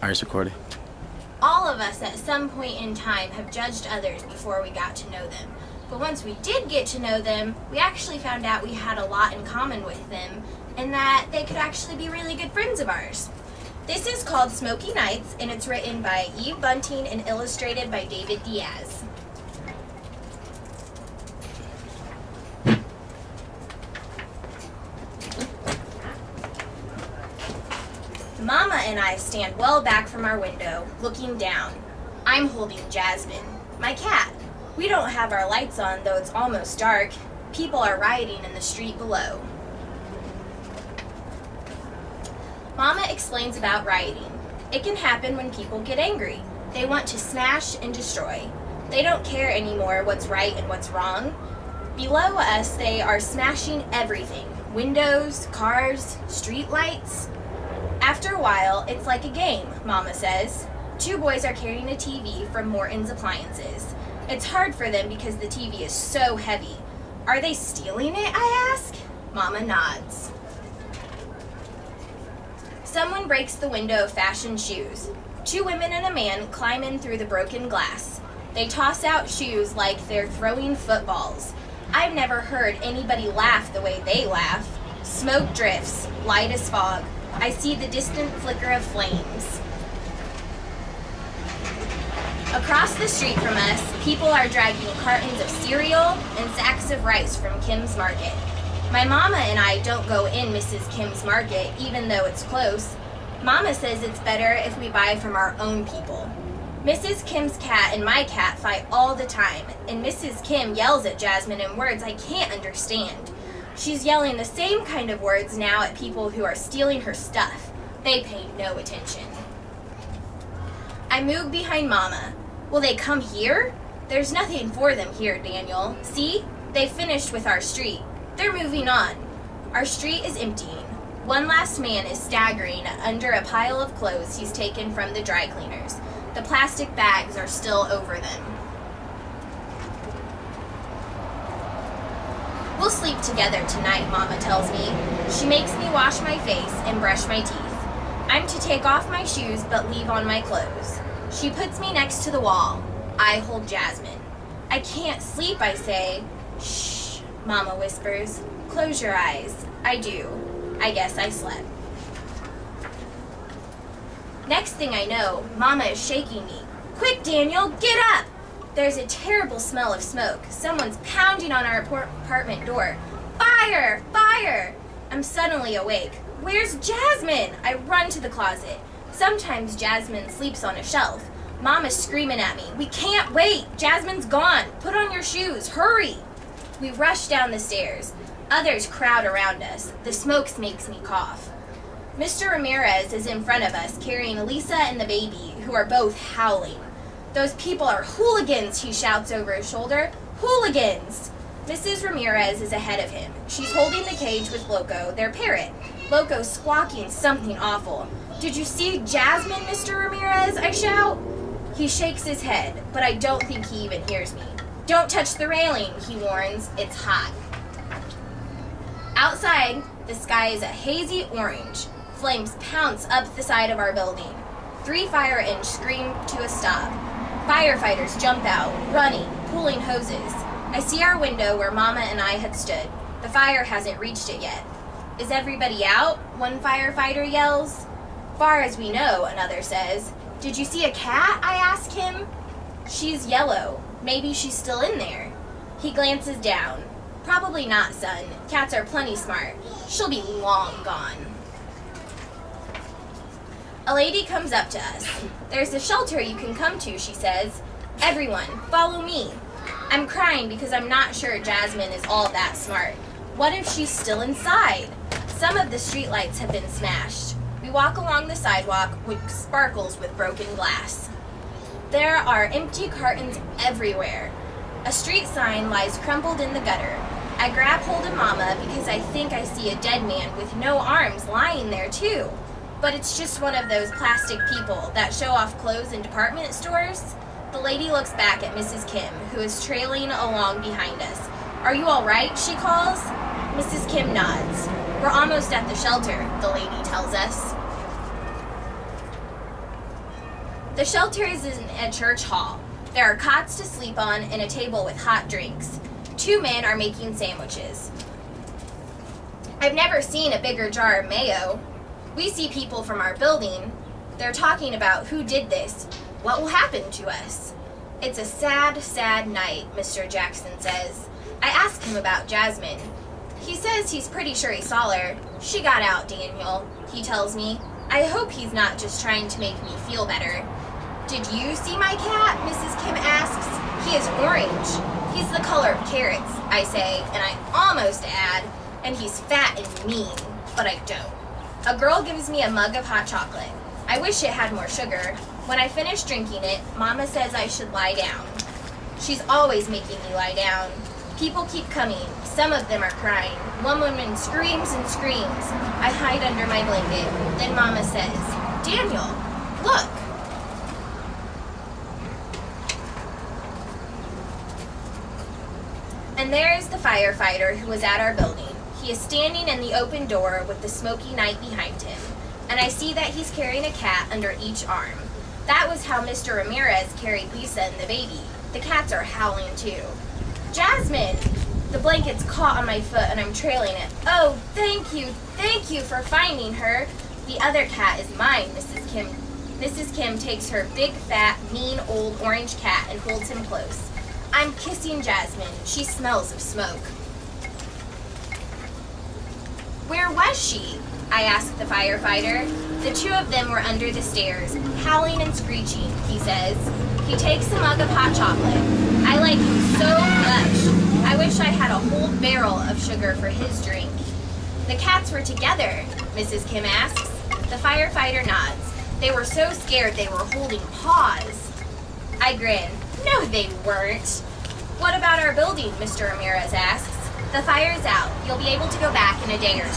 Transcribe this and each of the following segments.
Iris recording. All of us at some point in time have judged others before we got to know them. But once we did get to know them, we actually found out we had a lot in common with them and that they could actually be really good friends of ours. This is called Smoky Nights, and it's written by Eve Bunting and illustrated by David Diaz. Mama and I stand well back from our window, looking down. I'm holding Jasmine, my cat. We don't have our lights on, though it's almost dark. People are rioting in the street below. Mama explains about rioting. It can happen when people get angry. They want to smash and destroy. They don't care anymore what's right and what's wrong. Below us, they are smashing everything. Windows, cars, street lights. After a while, it's like a game, Mama says. Two boys are carrying a TV from Morton's Appliances. It's hard for them because the TV is so heavy. Are they stealing it, I ask? Mama nods. Someone breaks the window of Fashion Shoes. Two women and a man climb in through the broken glass. They toss out shoes like they're throwing footballs. I've never heard anybody laugh the way they laugh. Smoke drifts, light as fog. I see the distant flicker of flames. Across the street from us, people are dragging cartons of cereal and sacks of rice from Kim's Market. My mama and I don't go in Mrs. Kim's Market, even though it's close. Mama says it's better if we buy from our own people. Mrs. Kim's cat and my cat fight all the time, and Mrs. Kim yells at Jasmine in words I can't understand. She's yelling the same kind of words now at people who are stealing her stuff. They pay no attention. I move behind Mama. Will they come here? There's nothing for them here, Daniel. See? They finished with our street. They're moving on. Our street is emptying. One last man is staggering under a pile of clothes he's taken from the dry cleaners. The plastic bags are still over them. We'll sleep together tonight, Mama tells me. She makes me wash my face and brush my teeth. I'm to take off my shoes but leave on my clothes. She puts me next to the wall. I hold Jasmine. I can't sleep, I say. Shh, Mama whispers. Close your eyes. I do. I guess I slept. Next thing I know, Mama is shaking me. Quick, Daniel, get up! There's a terrible smell of smoke. Someone's pounding on our apartment door. Fire! Fire! I'm suddenly awake. Where's Jasmine? I run to the closet. Sometimes Jasmine sleeps on a shelf. Mama's screaming at me. We can't wait! Jasmine's gone! Put on your shoes! Hurry! We rush down the stairs. Others crowd around us. The smoke makes me cough. Mr. Ramirez is in front of us, carrying Lisa and the baby, who are both howling. Those people are hooligans, he shouts over his shoulder. Hooligans! Mrs. Ramirez is ahead of him. She's holding the cage with Loco, their parrot. Loco's squawking something awful. Did you see Jasmine, Mr. Ramirez? I shout. He shakes his head, but I don't think he even hears me. Don't touch the railing, he warns. It's hot. Outside, the sky is a hazy orange. Flames pounce up the side of our building. 3 fire engines scream to a stop. Firefighters jump out, running, pulling hoses. I see our window where Mama and I had stood. The fire hasn't reached it yet. Is everybody out? One firefighter yells. Far as we know, another says. Did you see a cat? I ask him. She's yellow. Maybe she's still in there. He glances down. Probably not, son. Cats are plenty smart. She'll be long gone. A lady comes up to us. There's a shelter you can come to, she says. Everyone, follow me. I'm crying because I'm not sure Jasmine is all that smart. What if she's still inside? Some of the streetlights have been smashed. We walk along the sidewalk, which sparkles with broken glass. There are empty cartons everywhere. A street sign lies crumpled in the gutter. I grab hold of Mama because I think I see a dead man with no arms lying there too. But it's just one of those plastic people that show off clothes in department stores. The lady looks back at Mrs. Kim, who is trailing along behind us. Are you all right? She calls. Mrs. Kim nods. We're almost at the shelter, the lady tells us. The shelter is in a church hall. There are cots to sleep on and a table with hot drinks. 2 men are making sandwiches. I've never seen a bigger jar of mayo. We see people from our building. They're talking about who did this. What will happen to us? It's a sad, sad night, Mr. Jackson says. I ask him about Jasmine. He says he's pretty sure he saw her. She got out, Daniel, he tells me. I hope he's not just trying to make me feel better. Did you see my cat? Mrs. Kim asks. He is orange. He's the color of carrots, I say, and I almost add, and he's fat and mean, but I don't. A girl gives me a mug of hot chocolate. I wish it had more sugar. When I finish drinking it, Mama says I should lie down. She's always making me lie down. People keep coming. Some of them are crying. One woman screams and screams. I hide under my blanket. Then Mama says, Daniel, look. And there is the firefighter who was at our building. He is standing in the open door with the smoky night behind him. And I see that he's carrying a cat under each arm. That was how Mr. Ramirez carried Lisa and the baby. The cats are howling too. Jasmine! The blanket's caught on my foot and I'm trailing it. Oh, thank you for finding her. The other cat is mine, Mrs. Kim. Mrs. Kim takes her big, fat, mean, old orange cat and holds him close. I'm kissing Jasmine. She smells of smoke. Where was she? I asked the firefighter. The 2 of them were under the stairs, howling and screeching, he says. He takes a mug of hot chocolate. I like him so much. I wish I had a whole barrel of sugar for his drink. The cats were together, Mrs. Kim asks. The firefighter nods. They were so scared they were holding paws. I grin. No, they weren't. What about our building, Mr. Ramirez asks. The fire's out. You'll be able to go back in a day or 2.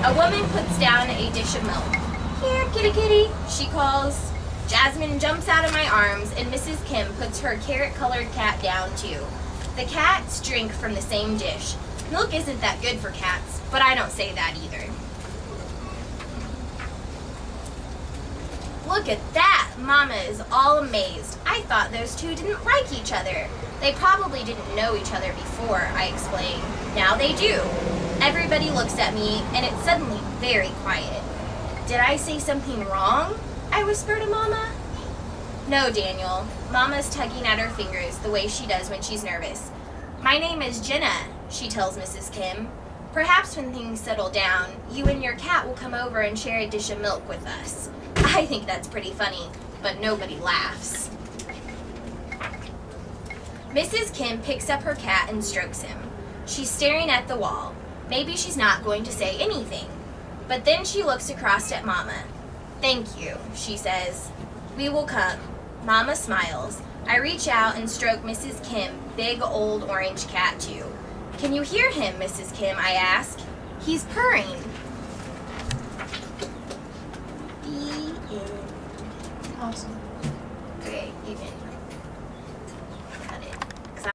A woman puts down a dish of milk. Here, kitty kitty, she calls. Jasmine jumps out of my arms and Mrs. Kim puts her carrot-colored cat down too. The cats drink from the same dish. Milk isn't that good for cats, but I don't say that either. Look at that! Mama is all amazed. I thought those 2 didn't like each other. They probably didn't know each other before, I explain. Now they do. Everybody looks at me, and it's suddenly very quiet. Did I say something wrong? I whisper to Mama. No, Daniel. Mama's tugging at her fingers the way she does when she's nervous. My name is Jenna, she tells Mrs. Kim. Perhaps when things settle down, you and your cat will come over and share a dish of milk with us. I think that's pretty funny, but nobody laughs. Mrs. Kim picks up her cat and strokes him. She's staring at the wall. Maybe she's not going to say anything. But then she looks across at Mama. Thank you, she says. We will come. Mama smiles. I reach out and stroke Mrs. Kim, big old orange cat too. Can you hear him, Mrs. Kim? I ask. He's purring. The end. Awesome. Okay, you can.